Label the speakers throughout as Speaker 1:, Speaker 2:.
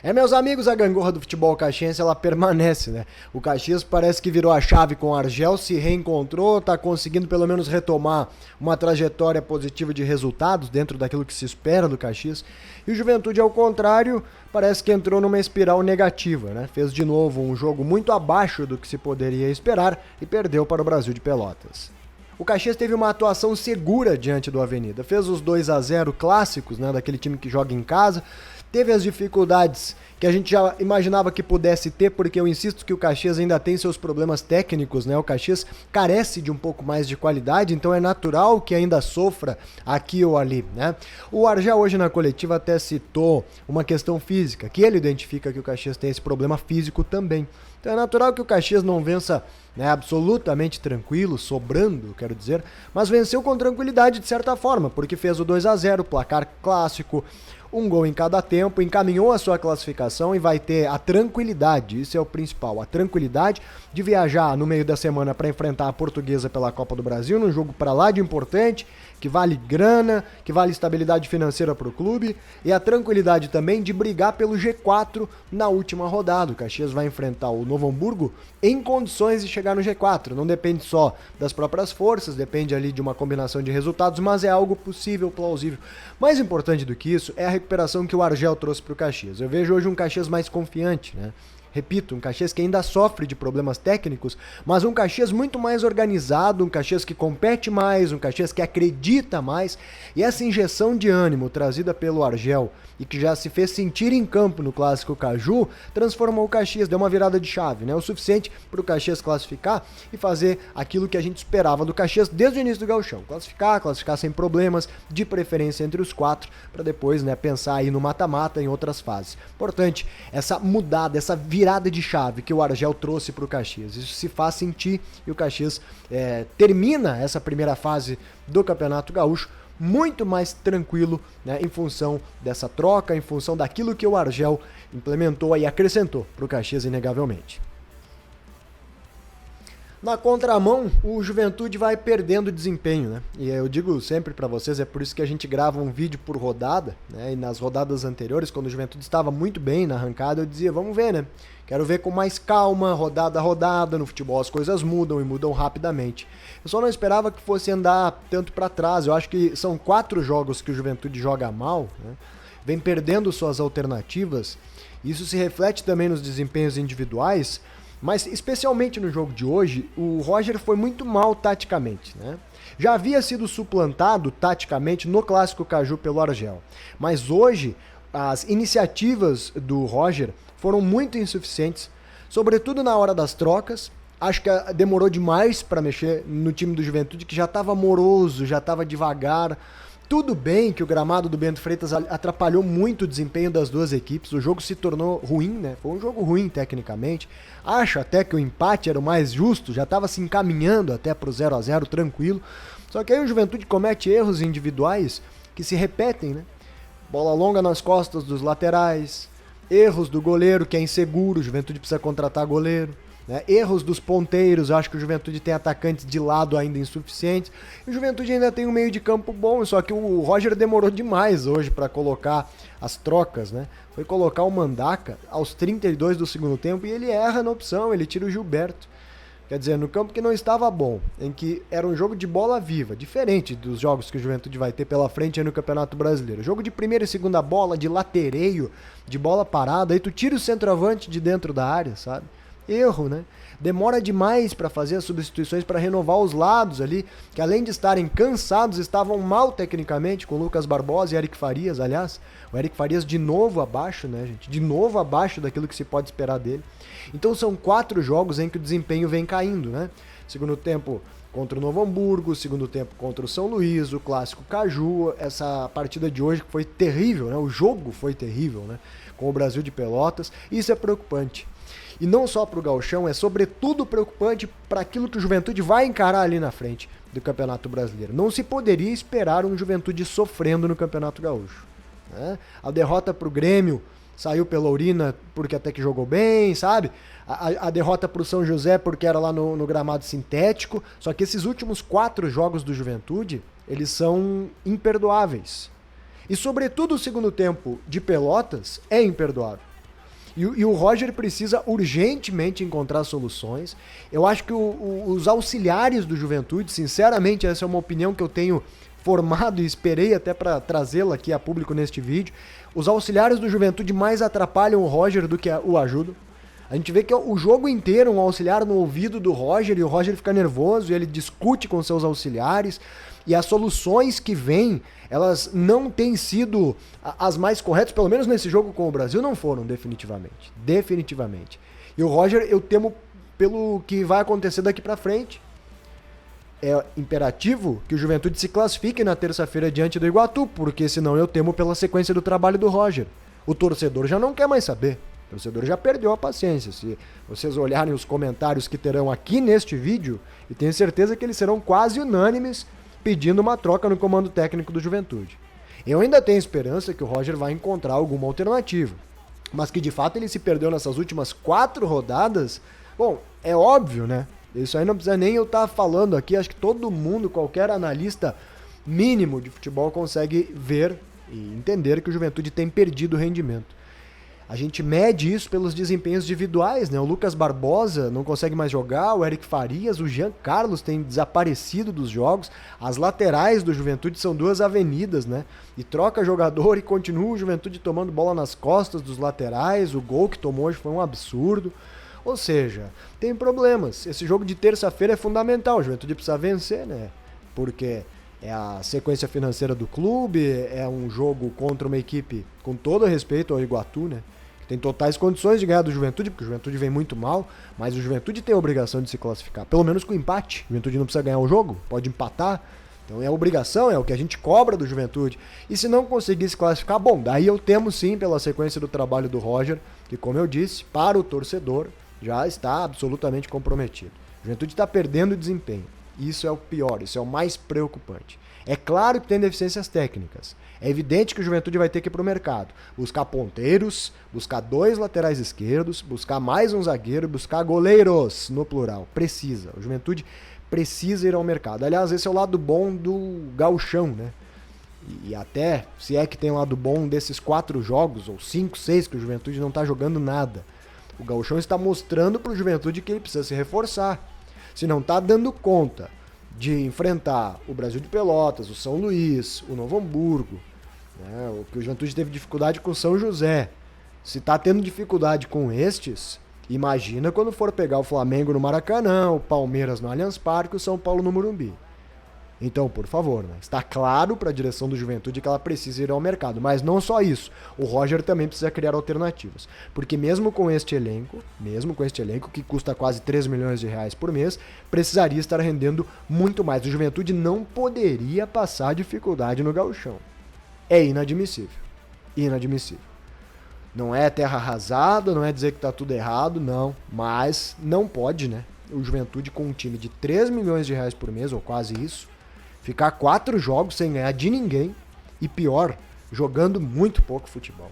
Speaker 1: Meus amigos, a gangorra do futebol caxiense, ela permanece, né? O Caxias parece que virou a chave com o Argel, se reencontrou, tá conseguindo pelo menos retomar uma trajetória positiva de resultados dentro daquilo que se espera do Caxias. E o Juventude, ao contrário, parece que entrou numa espiral negativa, né? Fez de novo um jogo muito abaixo do que se poderia esperar e perdeu para o Brasil de Pelotas. O Caxias teve uma atuação segura diante do Avenida, fez os 2-0 clássicos, né, daquele time que joga em casa, teve as dificuldades que a gente já imaginava que pudesse ter, porque eu insisto que o Caxias ainda tem seus problemas técnicos, né? O Caxias carece de um pouco mais de qualidade, então é natural que ainda sofra aqui ou ali, né? O Argel hoje na coletiva até citou uma questão física, que ele identifica que o Caxias tem esse problema físico também. Então é natural que o Caxias não vença, né, absolutamente tranquilo, sobrando, quero dizer, mas venceu com tranquilidade de certa forma, porque fez o 2-0, placar clássico, um gol em cada tempo, encaminhou a sua classificação e vai ter a tranquilidade, isso é o principal, a tranquilidade de viajar no meio da semana para enfrentar a Portuguesa pela Copa do Brasil, num jogo para lá de importante, que vale grana, que vale estabilidade financeira para o clube, e a tranquilidade também de brigar pelo G4 na última rodada. O Caxias vai enfrentar o Novo Hamburgo em condições de chegar no G4, não depende só das próprias forças, depende ali de uma combinação de resultados, mas é algo possível, plausível. Mais importante do que isso é a recuperação que o Argel trouxe para o Caxias. Eu vejo hoje um Caxias mais confiante, né? Repito, um Caxias que ainda sofre de problemas técnicos, mas um Caxias muito mais organizado, um Caxias que compete mais, um Caxias que acredita mais. E essa injeção de ânimo trazida pelo Argel e que já se fez sentir em campo no Clássico Caju, transformou o Caxias, deu uma virada de chave, né? O suficiente para o Caxias classificar e fazer aquilo que a gente esperava do Caxias desde o início do gauchão. Classificar sem problemas, de preferência entre os 4, para depois, né, pensar aí no mata-mata em outras fases. Importante, essa mudada, essa virada de chave que o Argel trouxe para o Caxias. Isso se faz sentir e o Caxias termina essa primeira fase do Campeonato Gaúcho muito mais tranquilo, né, em função dessa troca, em função daquilo que o Argel implementou e acrescentou para o Caxias inegavelmente. Na contramão, o Juventude vai perdendo desempenho, né? E eu digo sempre para vocês, é por isso que a gente grava um vídeo por rodada, né? E nas rodadas anteriores, quando o Juventude estava muito bem na arrancada, eu dizia, vamos ver, né? Quero ver com mais calma, rodada a rodada, no futebol as coisas mudam e mudam rapidamente. Eu só não esperava que fosse andar tanto para trás, eu acho que são 4 jogos que o Juventude joga mal, né? Vem perdendo suas alternativas, isso se reflete também nos desempenhos individuais, mas especialmente no jogo de hoje, o Roger foi muito mal taticamente, né? Já havia sido suplantado taticamente no Clássico Caju pelo Argel, mas hoje as iniciativas do Roger foram muito insuficientes, sobretudo na hora das trocas. Acho que demorou demais para mexer no time do Juventude, que já estava moroso, já estava devagar. Tudo bem que o gramado do Bento Freitas atrapalhou muito o desempenho das duas equipes, o jogo se tornou ruim, né? Foi um jogo ruim tecnicamente. Acho até que o empate era o mais justo, já estava se encaminhando até para o 0-0 tranquilo. Só que aí o Juventude comete erros individuais que se repetem, né? Bola longa nas costas dos laterais, erros do goleiro que é inseguro, o Juventude precisa contratar goleiro. Né? Erros dos ponteiros, acho que o Juventude tem atacantes de lado ainda insuficientes. E o Juventude ainda tem um meio de campo bom, só que o Roger demorou demais hoje para colocar as trocas, né? Foi colocar o Mandaca aos 32 do segundo tempo e ele erra na opção, ele tira o Gilberto. Quer dizer, no campo que não estava bom, em que era um jogo de bola viva, diferente dos jogos que o Juventude vai ter pela frente aí no Campeonato Brasileiro. Jogo de primeira e segunda bola, de latereio, de bola parada, aí tu tira o centroavante de dentro da área, sabe? Erro, né? Demora demais para fazer as substituições, para renovar os lados ali, que além de estarem cansados, estavam mal tecnicamente, com o Lucas Barbosa e Eric Farias, aliás. O Eric Farias de novo abaixo, né, gente? De novo abaixo daquilo que se pode esperar dele. Então são 4 jogos em que o desempenho vem caindo, né? Segundo tempo contra o Novo Hamburgo, segundo tempo contra o São Luís, o Clássico Caju, essa partida de hoje que foi terrível, né? O jogo foi terrível, né? Com o Brasil de Pelotas, isso é preocupante. E não só para o gauchão, é sobretudo preocupante para aquilo que o Juventude vai encarar ali na frente do Campeonato Brasileiro. Não se poderia esperar um Juventude sofrendo no Campeonato Gaúcho, né? A derrota para o Grêmio saiu pela urina porque até que jogou bem, sabe? A derrota para o São José porque era lá no gramado sintético. Só que esses últimos 4 jogos do Juventude, eles são imperdoáveis. E sobretudo o segundo tempo de Pelotas é imperdoável. E o Roger precisa urgentemente encontrar soluções. Eu acho que os auxiliares do Juventude, sinceramente, essa é uma opinião que eu tenho formado e esperei até para trazê-la aqui a público neste vídeo. Os auxiliares do Juventude mais atrapalham o Roger do que o ajudam. A gente vê que o jogo inteiro um auxiliar no ouvido do Roger e o Roger fica nervoso e ele discute com seus auxiliares e as soluções que vêm, elas não têm sido as mais corretas, pelo menos nesse jogo com o Brasil não foram, definitivamente. Definitivamente. E o Roger, eu temo pelo que vai acontecer daqui pra frente. É imperativo que o Juventude se classifique na terça-feira diante do Iguatu, porque senão eu temo pela sequência do trabalho do Roger. O torcedor já não quer mais saber. O torcedor já perdeu a paciência. Se vocês olharem os comentários que terão aqui neste vídeo, e tenho certeza que eles serão quase unânimes pedindo uma troca no comando técnico do Juventude. Eu ainda tenho esperança que o Roger vai encontrar alguma alternativa, mas que de fato ele se perdeu nessas últimas 4 rodadas, bom, é óbvio, né? Isso aí não precisa nem eu estar falando aqui, acho que todo mundo, qualquer analista mínimo de futebol consegue ver e entender que o Juventude tem perdido rendimento. A gente mede isso pelos desempenhos individuais, né? O Lucas Barbosa não consegue mais jogar, o Eric Farias, o Jean Carlos tem desaparecido dos jogos, as laterais do Juventude são 2 avenidas, né? E troca jogador e continua o Juventude tomando bola nas costas dos laterais, o gol que tomou hoje foi um absurdo. Ou seja, tem problemas. Esse jogo de terça-feira é fundamental, o Juventude precisa vencer, né? Porque é a sequência financeira do clube, é um jogo contra uma equipe, com todo respeito ao Iguatu, né? Que tem totais condições de ganhar do Juventude, porque o Juventude vem muito mal, mas o Juventude tem a obrigação de se classificar, pelo menos com empate. O Juventude não precisa ganhar o jogo, pode empatar. Então é a obrigação, é o que a gente cobra do Juventude. E se não conseguir se classificar, bom, daí eu temo sim pela sequência do trabalho do Roger, que como eu disse, para o torcedor, já está absolutamente comprometido. O Juventude está perdendo desempenho. Isso é o pior, isso é o mais preocupante. É claro que tem deficiências técnicas. É evidente que o Juventude vai ter que ir para o mercado. Buscar ponteiros, buscar 2 laterais esquerdos, buscar mais um zagueiro, buscar goleiros, no plural. Precisa. O Juventude precisa ir ao mercado. Aliás, esse é o lado bom do gauchão, né? E até, se é que tem lado bom desses 4 jogos, ou 5, 6, que o Juventude não está jogando nada. O gauchão está mostrando para o Juventude que ele precisa se reforçar. Se não está dando conta de enfrentar o Brasil de Pelotas, o São Luís, o Novo Hamburgo, né, o que o Juventude teve dificuldade com o São José. Se está tendo dificuldade com estes, imagina quando for pegar o Flamengo no Maracanã, o Palmeiras no Allianz Parque, o São Paulo no Morumbi. Então, por favor, né? Está claro para a direção do Juventude que ela precisa ir ao mercado. Mas não só isso. O Roger também precisa criar alternativas. Porque mesmo com este elenco, que custa quase 3 milhões de reais por mês, precisaria estar rendendo muito mais. O Juventude não poderia passar dificuldade no gauchão. É inadmissível. Inadmissível. Não é terra arrasada, não é dizer que está tudo errado, não. Mas não pode, né? O Juventude com um time de 3 milhões de reais por mês, ou quase isso, ficar 4 jogos sem ganhar de ninguém e pior, jogando muito pouco futebol.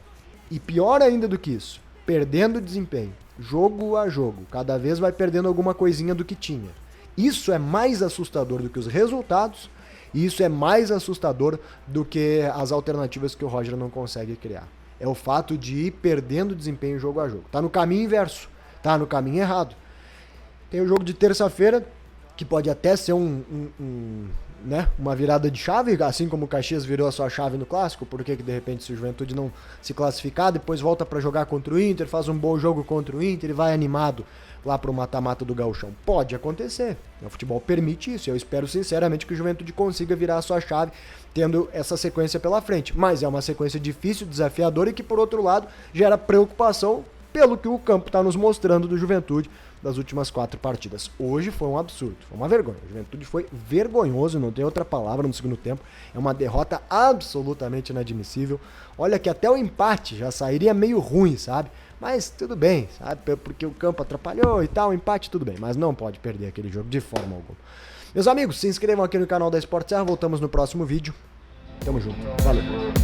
Speaker 1: E pior ainda do que isso, perdendo desempenho, jogo a jogo, cada vez vai perdendo alguma coisinha do que tinha. Isso é mais assustador do que os resultados e isso é mais assustador do que as alternativas que o Roger não consegue criar. É o fato de ir perdendo desempenho jogo a jogo. Tá no caminho inverso, tá no caminho errado. Tem o jogo de terça-feira, que pode até ser uma virada de chave, assim como o Caxias virou a sua chave no Clássico, porque que de repente se o Juventude não se classificar, depois volta para jogar contra o Inter, faz um bom jogo contra o Inter e vai animado lá pro mata-mata do gauchão. Pode acontecer, o futebol permite isso, eu espero sinceramente que o Juventude consiga virar a sua chave tendo essa sequência pela frente, mas é uma sequência difícil, desafiadora e que por outro lado gera preocupação pelo que o campo está nos mostrando do Juventude das últimas 4 partidas. Hoje foi um absurdo, foi uma vergonha. O Juventude foi vergonhoso, não tem outra palavra no segundo tempo. É uma derrota absolutamente inadmissível. Olha que até o empate já sairia meio ruim, sabe? Mas tudo bem, sabe? Porque o campo atrapalhou e tal, o empate tudo bem. Mas não pode perder aquele jogo de forma alguma. Meus amigos, se inscrevam aqui no canal da Esporte Serra. Voltamos no próximo vídeo. Tamo junto. Valeu.